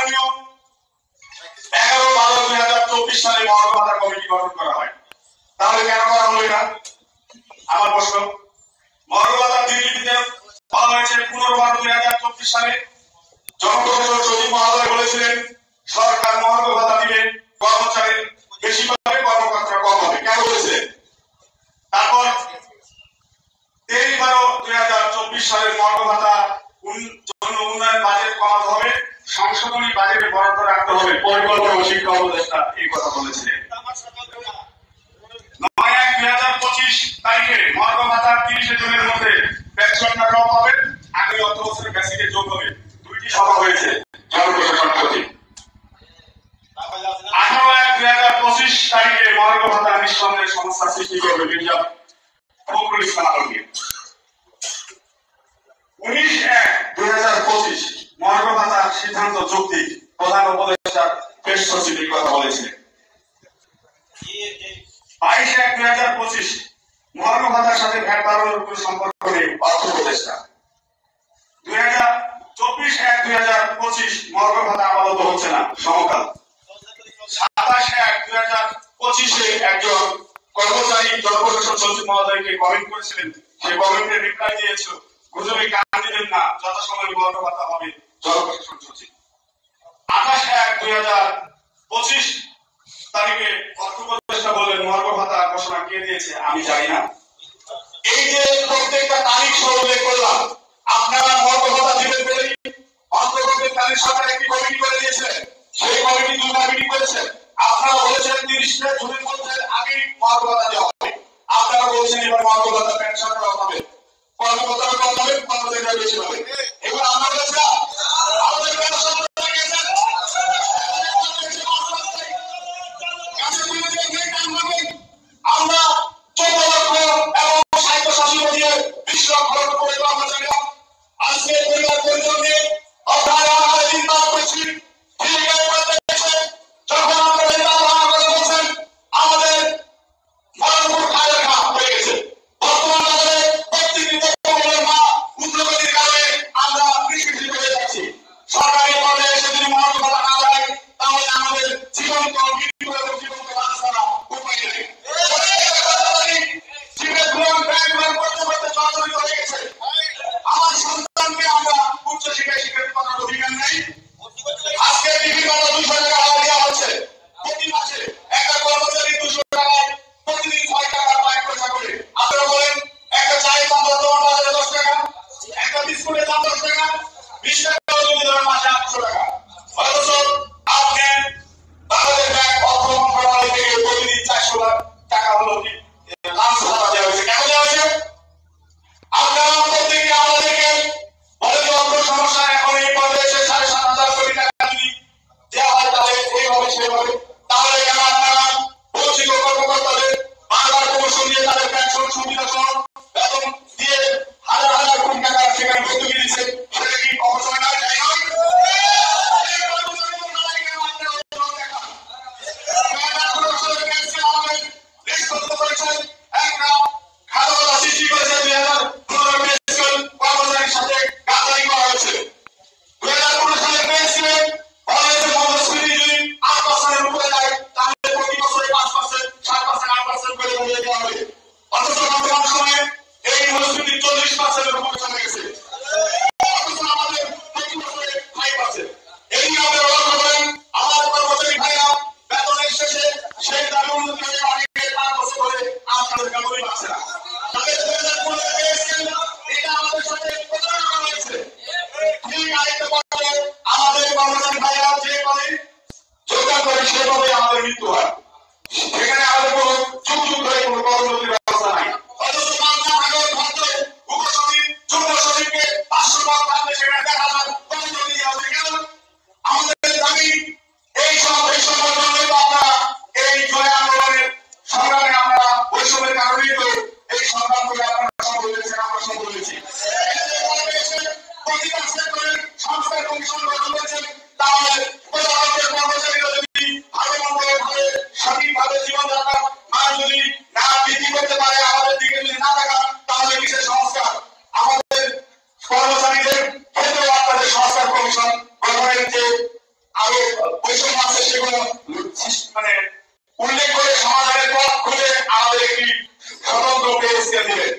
মাননীয় 11/12/2024 সালে মহার্ঘ ভাতা কমিটি গঠন করা হয়। তাহলে কেন করা হলো এটা? আমার প্রশ্ন। মহার্ঘ ভাতার দিল্লিতে বলা হয়েছে 15/12/2024 সালে জনপ্রশাসন সচিব মহোদয় বলেছিলেন সরকার মহার্ঘ ভাতা দিবে, কর্মচারী বেশি পাবে, কর্মকর্তা কম হবে। কেন বলেছিলেন? তারপর 23/12/2024 সালের মহার্ঘ ভাতা জন্য উন্নয়ন বাজেট কমাতে হবে, সংশোধনী বাজেটে বরাদ্দ রাখতে হবে। পরিকল্পনা ও শিক্ষা উপদেষ্টা এই কথা বলেছিলেন। 9/1/2025 তারিখে মহার্ঘ ভাতার 30 জনের মধ্যে পেনশনটা ড্রপ হবে, আগামী অর্থ বছরে বেসিকে যোগ হবে। দুইটি সভা হয়েছে জনপ্রশাসন সচিব। 18/1/2025 তারিখে মহার্ঘ ভাতা নিঃসন্দেহে সমস্যা সৃষ্টি করবে মির্জা ফখরুল ইসলাম আলমগীর। 19/1/2025 মহার্ঘ ভাতার সিদ্ধান্ত যৌক্তিক, প্রধান উপদেষ্টা প্রেস সচিব এই কথা বলেছিলেন। 22/1/2025 মহার্ঘ ভাতার সাথে ভ্যাট বাড়ানোর কোনো সম্পর্ক নেই, অর্থ উপদেষ্টা। 24/1/2025 মহার্ঘ ভাতা আপাতত হচ্ছে না, সমকাল। 27/1/2025 একজন কর্মচারী জনপ্রশাসন সচিব মহোদয়কে কমেন্ট করেছিলেন, সেই কমেন্টে রিপ্লাই দিয়েছিল গুজবে কান দিবেন না, যথাসময়ে মহার্ঘ ভাতা হবে জনপ্রশাসন সচিব। 28/1/2025 তারিখে অর্থ উপদেষ্টা বললেন মহার্ঘ ভাতা ঘোষণা কে দিয়েছে আমি জানি না। এই যে প্রত্যেকটা তারিখ উল্লেখ করলাম, আপনারা মহার্ঘ ভাতা দিবেন বলেই অন্তর্বর্তীকালীন সরকার একটি কমিটি করে দিয়েছে। সেই কমিটি দুবার মিটিং করেছে। আপনারা বলেছেন 30 জুনের মধ্যে আগে মহার্ঘ ভাতা দেওয়া হবে। আপনারা বলছেন এবার মহার্ঘ ভাতা পেনশন করা হবে, কর্মকর্তারা কম হবে, কর্মচারীরা বেশি হবে। এবার আমরা বলছি আমাদের পেনশন আমরা 14 লক্ষ এবং স্বায়ত্তশাসিত দিয়ে 20 লক্ষ করে আমরা জানি। আজকে পরিবার পরিজন নিয়ে আপনারা আমাদের চিন্তা করছি, ঠিক আছে? যখন আপনারা এটা ভাঙা করে বলছেন আমাদের ভরপুর খায় রাখা হয়ে গেছে। বর্তমান বাজারে প্রত্যেকটি মা উদ্যোগের কারণে আমরা কৃষি হয়ে যাচ্ছি। সরকারি পদে এসে যদি মহার্ঘ ভাতা না দেয় তাহলে আমাদের জীবনকে জীবনকে বাঁচা উপায় নেই। আমার সন্তানকে আমরা উচ্চ শিক্ষায় শিক্ষিত করার অধিকার নেই। আজকে বিভিন্ন 200 টাকা দেওয়া হচ্ছে প্রতি মাসে। একটা কর্মচারী 200 টাকায় প্রতিদিন 6 টাকা 5 পয়সা করে। আপনারা বলেন একটা চায়ের দাম বর্তমান বাজারে 10 টাকা, একটা বিস্কুটের দাম 10 টাকা, 20 টাকা যদি ধরেন মাসে 800 টাকা। অথচ আপনি বাংলাদেশ ব্যাংক অর্থ মন্ত্রণালয় থেকে প্রতিদিন 400 টাকা হলো লাঞ্চ ভাতা দেওয়া হয়েছে। কেন দেওয়া হয়েছে? আপনারা প্রত্যেকে আমাদেরকে বলেন অর্থ সমস্যা এখন এই পর্যায়ে 7,500 কোটি টাকা যদি দেওয়া হয় তাহলে এইভাবে সেভাবে, তাহলে কেন আপনারা বঞ্চিত কর্মকর্তাদের বারবার প্রমোশন দিয়ে তাদের পেনশন সুবিধা সহ বেতন দিয়ে হাজার হাজার কোটি টাকা সেখানে ভর্তুকি দিচ্ছে? সেটা কি অবশ্যই না? যাই হোক সৃষ্টি করেছে 2015 কর্মচারীর সাথে গাদ্দারি করা হয়েছে। 2015 সালে পেয়েছিলেন মধ্যস্ফীতি যদি 8% উপরে যায় তাহলে প্রতি বছরে 5%, 7%, 8% করে বলে দেওয়া হবে। অথচ বর্তমান সময়ে এই মধ্যস্ফীতি 40% উপরে চলে গেছে। অথচ আমাদের প্রতি বছরে 5%। এই নিয়ে আমরা লক্ষ্য করেন আমার কর্মচারী ভাইরা বেতনের শেষে সেই দাবি উন্নতি হয়ে অনেকে 5 বছর ধরে আপনাদের বেতনই পাচ্ছে না। তাদের 2015 পেয়েছেন, এটা আমাদের সাথে প্রতারণা হয়েছে। ঠিক আরেকটা পর্যায়ে আমাদের কর্মচারী ভাইরা যে পদে যোগদান করে সে পদে আমাদের মৃত্যু হয়। সেখানে আমাদের কোনো যুগ যুগ ধরে কোনো পদোন্নতির ব্যবস্থা নাই। অথচ মামলা ভাগের মধ্যে উপসচিব যুগ্ম সচিবকে 500 টাকা পাবে, সেখানে 10,000 পদোন্নতি দেওয়া হবে। কেন? আমাদের দাবি এই সময়ের জন্যই তো আমরা এই জয় আন্দোলনের সংগ্রামে আমরা বৈষম্যের কারণেই তো এই সংগ্রাম করে আপনারা সব বলেছেন, আমরা সব বলেছি। প্রতিটা সেক্টরের সংস্কার কমিশন গঠন করেছেন। তাহলে প্রধানমন্ত্রীর কর্মচারীরা যদি ভালো ভাবে সঠিকভাবে জীবনযাত্রার মান যদি না বৃদ্ধি করতে পারে, আমাদের দিকে যদি না তাকান, তাহলে কিসের সংস্কার? আমাদের কর্মচারীদের ক্ষেত্রেও আপনাদের সংস্কার কমিশন গঠনের যে আরো বৈষম্য আছে সেগুলো মানে উল্লেখ করে সমাধানের পথ খুঁজে আমাদের একটি স্বতন্ত্র পে স্কেল দিবেন।